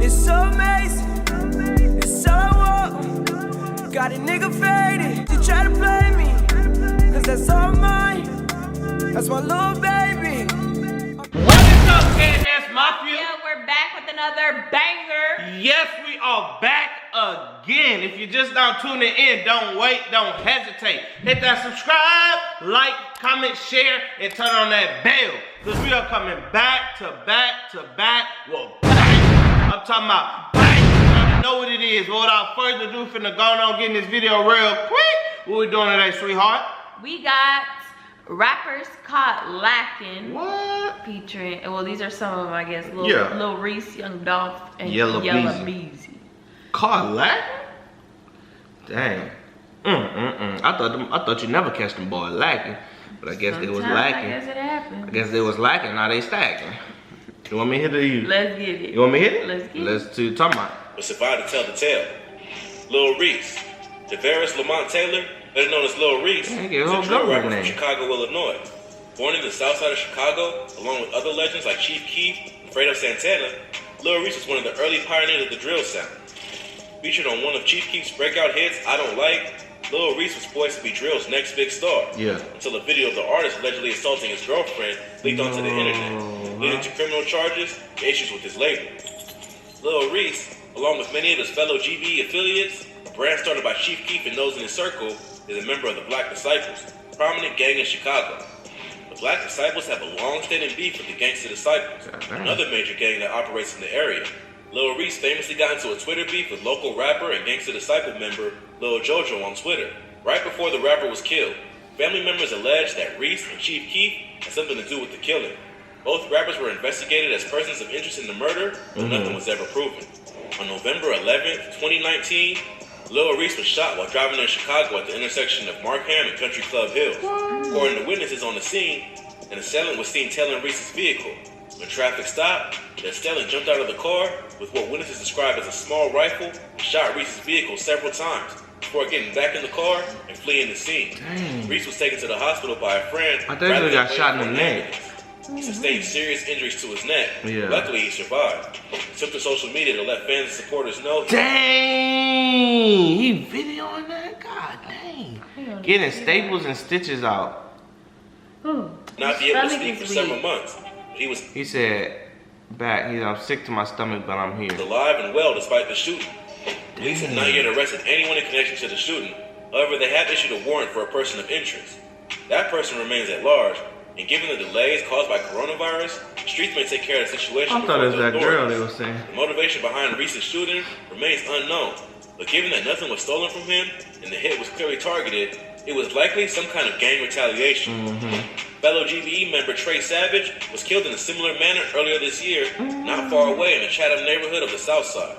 It's so amazing. It's all I want. Got a nigga faded to try to play me. Cause that's all mine. That's my little baby. What is up, KNS Mafia? Yeah, we're back with another banger. Yes, we are back again. If you're just now tuning in, don't wait, don't hesitate. Hit that subscribe, like, comment, share, and turn on that bell. Because we are coming back to back to back. Well, bang. I'm talking about bang. You already know what it is. But without further ado, finna go on getting this video real quick. What we doing today, sweetheart? We got rappers caught lacking. What? Featuring, well, these are some of them, I guess. Lil Reese, Young Dolph, and Yella Beezy. Caught lacking? Dang. I thought you never catch them boys lacking, but I guess they was lacking. I guess it happened. I guess they was lacking. Now they stacking. You want me to hit it or you? Let's get it. You want me to hit it? Let's get it. Let's do talk about. But survived to tell the tale. Lil Reese, Tavares Lamont Taylor, better known as Lil Reese, is a drill rapper from Chicago, Illinois. Born in the south side of Chicago, along with other legends like Chief Keef and Fredo Santana, Lil Reese was one of the early pioneers of the drill sound. Featured on one of Chief Keef's breakout hits, I Don't Like, Lil Reese was poised to be drill's next big star. Yeah. Until a video of the artist allegedly assaulting his girlfriend leaked onto the internet, leading to criminal charges and issues with his label. Lil Reese, along with many of his fellow GBE affiliates, a brand started by Chief Keef and those in his circle, is a member of the Black Disciples, a prominent gang in Chicago. The Black Disciples have a long-standing beef with the Gangsta Disciples, another major gang that operates in the area. Lil Reese famously got into a Twitter beef with local rapper and Gangsta Disciple member Lil Jojo on Twitter, right before the rapper was killed. Family members alleged that Reese and Chief Keef had something to do with the killing. Both rappers were investigated as persons of interest in the murder, but nothing was ever proven. On November 11th, 2019, Lil Reese was shot while driving in Chicago at the intersection of Markham and Country Club Hills. According to witnesses on the scene, an assailant was seen tailing Reese's vehicle. When traffic stopped, the assailant jumped out of the car with what witnesses described as a small rifle and shot Reese's vehicle several times before getting back in the car and fleeing the scene. Dang. Reese was taken to the hospital by a friend. I think he got shot in the neck. He sustained serious injuries to his neck. Yeah. Luckily, he survived. He took to social media to let fans and supporters know. Dang! He videoing that? God dang. Getting staples and stitches out. Not be able to speak for several months. He said, I'm sick to my stomach, but I'm here. Alive and well despite the shooting. Police have not yet arrested anyone in connection to the shooting. However, they have issued a warrant for a person of interest. That person remains at large, and given the delays caused by coronavirus, the streets may take care of the situation. I thought it was that girl they were saying. The motivation behind Reese's shooting remains unknown, but given that nothing was stolen from him and the hit was clearly targeted, it was likely some kind of gang retaliation. Fellow GBE member Trey Savage was killed in a similar manner earlier this year, not far away in the Chatham neighborhood of the South Side.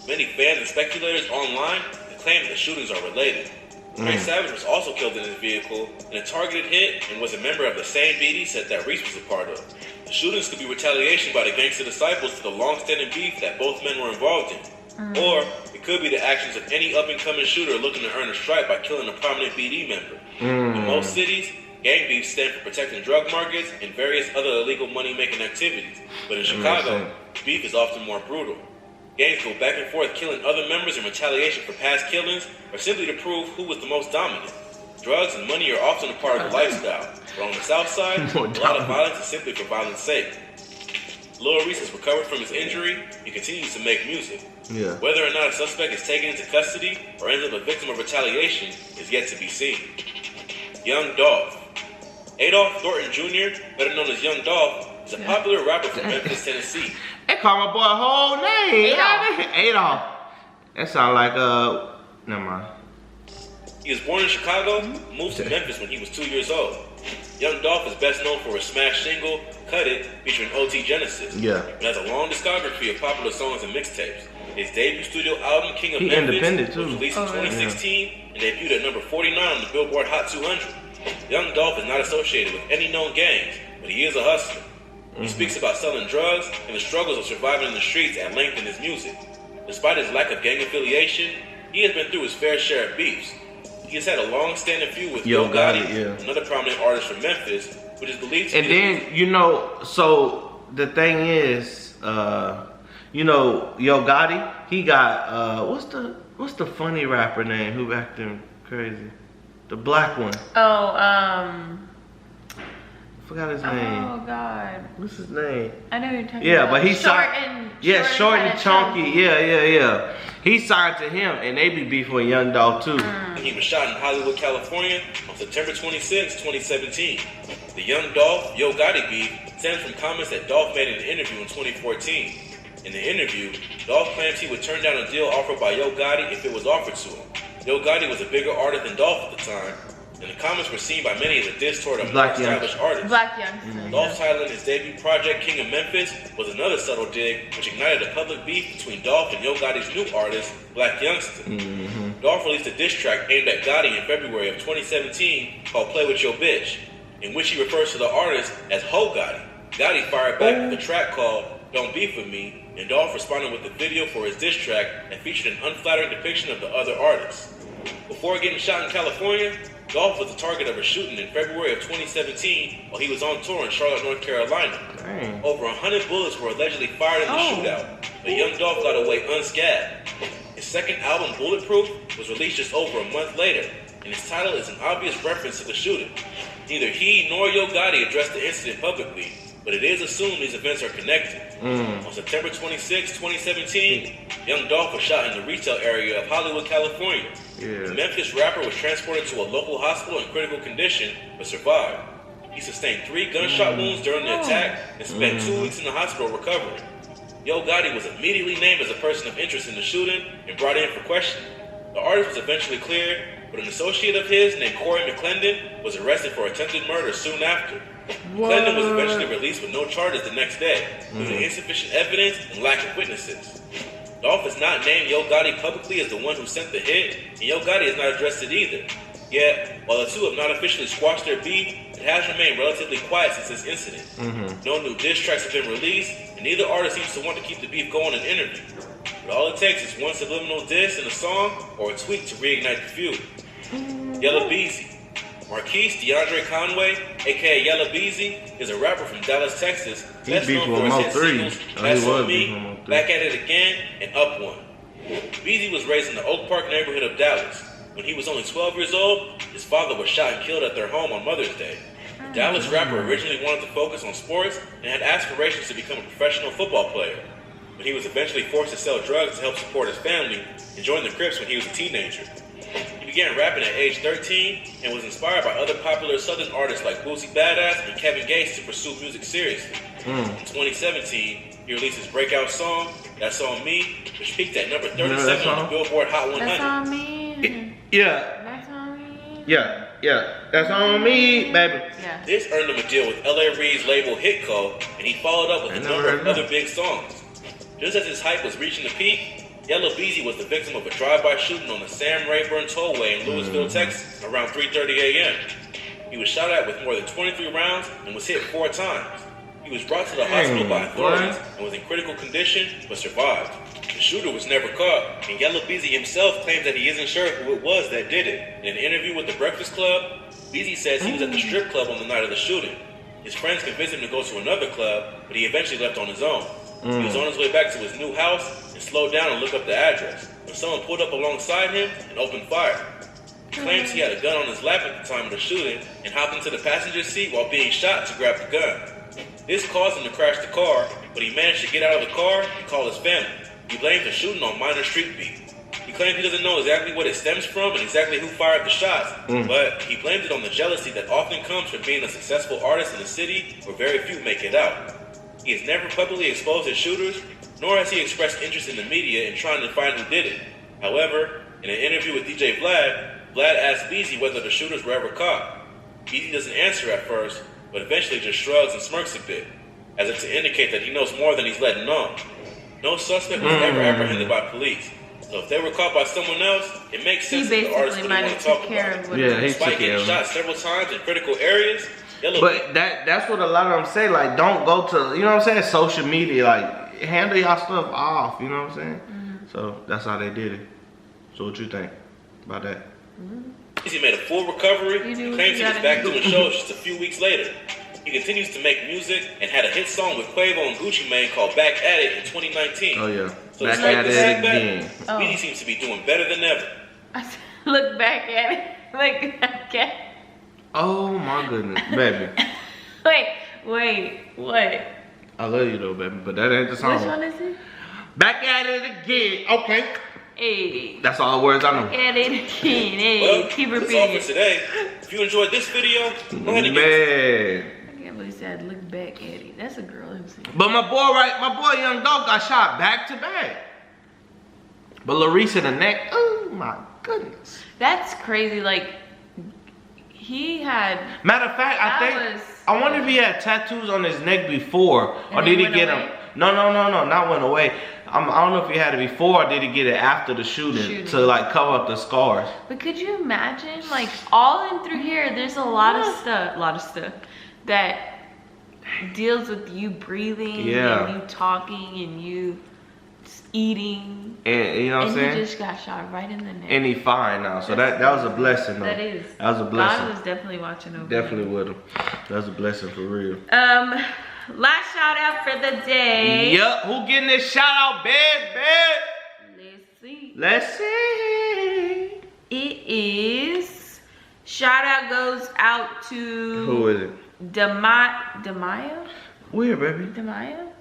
Many fans and speculators online claim that the shootings are related. Trey Savage was also killed in his vehicle in a targeted hit and was a member of the same BD set that Reese was a part of. The shootings could be retaliation by the Gangsta Disciples for the long-standing beef that both men were involved in. Or it could be the actions of any up-and-coming shooter looking to earn a stripe by killing a prominent BD member. In most cities, gang beefs stand for protecting drug markets and various other illegal money-making activities. But in Chicago, beef is often more brutal. Gangs go back and forth killing other members in retaliation for past killings or simply to prove who was the most dominant. Drugs and money are often a part of the lifestyle, but on the South Side, a lot of violence is simply for violence sake. Lil Reese has recovered from his injury and continues to make music. Whether or not a suspect is taken into custody or ends up a victim of retaliation is yet to be seen. Young Dolph. Adolph Thornton Jr., better known as Young Dolph, is a popular rapper from Memphis, Tennessee. They call my boy a whole name. Adolph. That sound like, never mind. He was born in Chicago, moved to Memphis when he was 2 years old. Young Dolph is best known for his smash single, Cut It, featuring OT Genesis. And has a long discography of popular songs and mixtapes. His debut studio album, King of Memphis, was released in 2016 and debuted at number 49 on the Billboard Hot 200. Young Dolph is not associated with any known gangs, but he is a hustler. He speaks about selling drugs and the struggles of surviving in the streets at length in his music. Despite his lack of gang affiliation, he has been through his fair share of beefs. He has had a long-standing feud with Gotti, another prominent artist from Memphis, which is believed to be... And then, you know, so the thing is, You know, Yo Gotti, he got what's the funny rapper name who acting crazy? The black one. Oh, Forgot his name. Oh God. What's his name? I know you're talking about. Yeah, but he's short and short and chunky. Yeah. He signed to him, and they be beefing with Young Dolph too. He was shot in Hollywood, California on September 26, 2017. The Young Dolph, Yo Gotti beef stems from comments that Dolph made in an interview in 2014. In the interview, Dolph claims he would turn down a deal offered by Yo Gotti if it was offered to him. Yo Gotti was a bigger artist than Dolph at the time, and the comments were seen by many as a diss toward a more established artist. Black youngster. Dolph's title in his debut project, King of Memphis, was another subtle dig, which ignited a public beef between Dolph and Yo Gotti's new artist, Black Youngster. Dolph released a diss track aimed at Gotti in February of 2017 called Play With Your Bitch, in which he refers to the artist as Ho Gotti. Gotti fired back with a track called Don't Beef With Me, and Dolph responded with a video for his diss track that featured an unflattering depiction of the other artist. Before getting shot in California, Dolph was the target of a shooting in February of 2017 while he was on tour in Charlotte, North Carolina. Dang. Over 100 bullets were allegedly fired in the shootout, but Young Dolph got away unscathed. His second album, Bulletproof, was released just over a month later, and its title is an obvious reference to the shooting. Neither he nor Yo Gotti addressed the incident publicly, but it is assumed these events are connected. On September 26, 2017, Young Dolph was shot in the retail area of Hollywood, California. The Memphis rapper was transported to a local hospital in critical condition, but survived. He sustained 3 gunshot wounds during the attack and spent 2 weeks in the hospital recovering. Yo Gotti was immediately named as a person of interest in the shooting and brought in for questioning. The artist was eventually cleared, but an associate of his named Corey McClendon was arrested for attempted murder soon after. McClendon was eventually released with no charges the next day due to insufficient evidence and lack of witnesses. Dolph has not named Yo Gotti publicly as the one who sent the hit, and Yo Gotti has not addressed it either. Yet, while the two have not officially squashed their beef, it has remained relatively quiet since this incident. No new diss tracks have been released, and neither artist seems to want to keep the beef going in interview. But all it takes is one subliminal diss in a song or a tweet to reignite the feud. Yella Beezy. Marquise DeAndre Conway, aka Yella Beezy, is a rapper from Dallas, Texas, best known for his hit singles That's On Me, Back At It Again, and Up One. Beezy was raised in the Oak Park neighborhood of Dallas. When he was only 12 years old, his father was shot and killed at their home on Mother's Day. The Dallas rapper originally wanted to focus on sports and had aspirations to become a professional football player. But he was eventually forced to sell drugs to help support his family and joined the Crips when he was a teenager. He began rapping at age 13 and was inspired by other popular Southern artists like Boosie Badass and Kevin Gates to pursue music seriously. In 2017, he released his breakout song, That's On Me, which peaked at number 37 on the Billboard Hot 100. That's on me. That's on me. That's on me, baby. Yeah. This earned him a deal with LA Reese label Hitco, and he followed up with a number of other big songs. Just as his hype was reaching the peak, Yella Beezy was the victim of a drive-by shooting on the Sam Rayburn Tollway in Louisville, Texas, around 3:30 a.m. He was shot at with more than 23 rounds and was hit 4 times. He was brought to the hospital by authorities and was in critical condition, but survived. The shooter was never caught, and Yella Beezy himself claims that he isn't sure who it was that did it. In an interview with The Breakfast Club, Beezy says he was at the strip club on the night of the shooting. His friends convinced him to go to another club, but he eventually left on his own. He was on his way back to his new house and slowed down and looked up the address when someone pulled up alongside him and opened fire. He claims he had a gun on his lap at the time of the shooting and hopped into the passenger seat while being shot to grab the gun. This caused him to crash the car, but he managed to get out of the car and call his family. He blamed the shooting on minor street beef. He claims he doesn't know exactly what it stems from and exactly who fired the shots, but he blamed it on the jealousy that often comes from being a successful artist in a city where very few make it out. He has never publicly exposed his shooters, nor has he expressed interest in the media in trying to find who did it. However, in an interview with DJ Vlad asked Beezy whether the shooters were ever caught. Beezy doesn't answer at first, but eventually just shrugs and smirks a bit, as if to indicate that he knows more than he's letting on. No suspect was ever apprehended by police, so if they were caught by someone else, it makes sense that the artist wouldn't want to talk about it. Yeah, he Despite getting shot several times in critical areas, but that's what a lot of them say, like, don't go to, you know what I'm saying, social media, like, handle y'all stuff off, you know what I'm saying? So that's how they did it. So what you think about that? He made a full recovery and claims he was back doing shows just a few weeks later. He continues to make music and had a hit song with Quavo and Gucci Mane called Back at It in 2019. Oh yeah. So Back at it again. Beezy seems to be doing better than ever. Look back at it. Look back at it. Oh my goodness, baby. Wait, what? I love you though, baby, but that ain't the song. Which one is it? Back at it again. Okay. Hey. That's all the words I know. Back at it again. Hey, well, keep that's repeating all for it. today. If you enjoyed this video, go ahead and Man. I can't believe he said look back at it. That's a girl MC. But my boy Young Dolph got shot back to back. But Lil Reese in the neck, oh my goodness. That's crazy. Like, he had. Matter of fact, I wonder if he had tattoos on his neck before, or did he get them? No, not went away. I don't know if he had it before, or did he get it after the shooting to like cover up the scars. But could you imagine, like, all in through here, there's a lot of stuff that deals with you breathing and you talking and you eating. And you know what I'm saying? And he just got shot right in the neck. And he fine now, so that was a blessing though. That is. That was a blessing. God was definitely watching over Definitely with him. That was a blessing for real. Last shout out for the day. Yup, who getting this shout out, bed? Let's see. It is. Shout out goes out to. Who is it? Demaya? Where, baby? Demaya?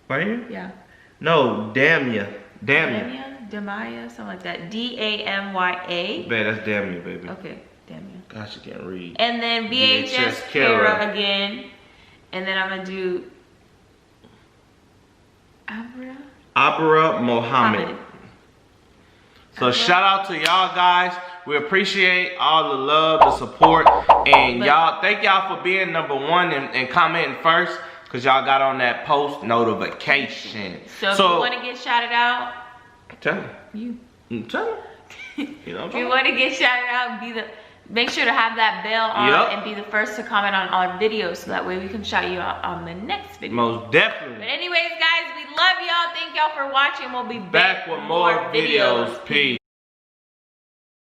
Right here? Yeah. No, Damya. Demaya, something like that. Damya. Man, that's Damya, baby. Okay, Damya. Gosh, you can't read. And then VHS Kara again. And then I'm gonna do Abra Mohammed. So shout out to y'all guys. We appreciate all the love, the support, and y'all, thank y'all for being #1 and commenting first, because y'all got on that post notification. So if you want to get shouted out, tell them. Tell them. You know, if you want to get shouted out, make sure to have that bell on and be the first to comment on our videos, so that way we can shout you out on the next video. Most definitely. But anyways, guys, we love y'all. Thank y'all for watching. We'll be back with more videos. Peace.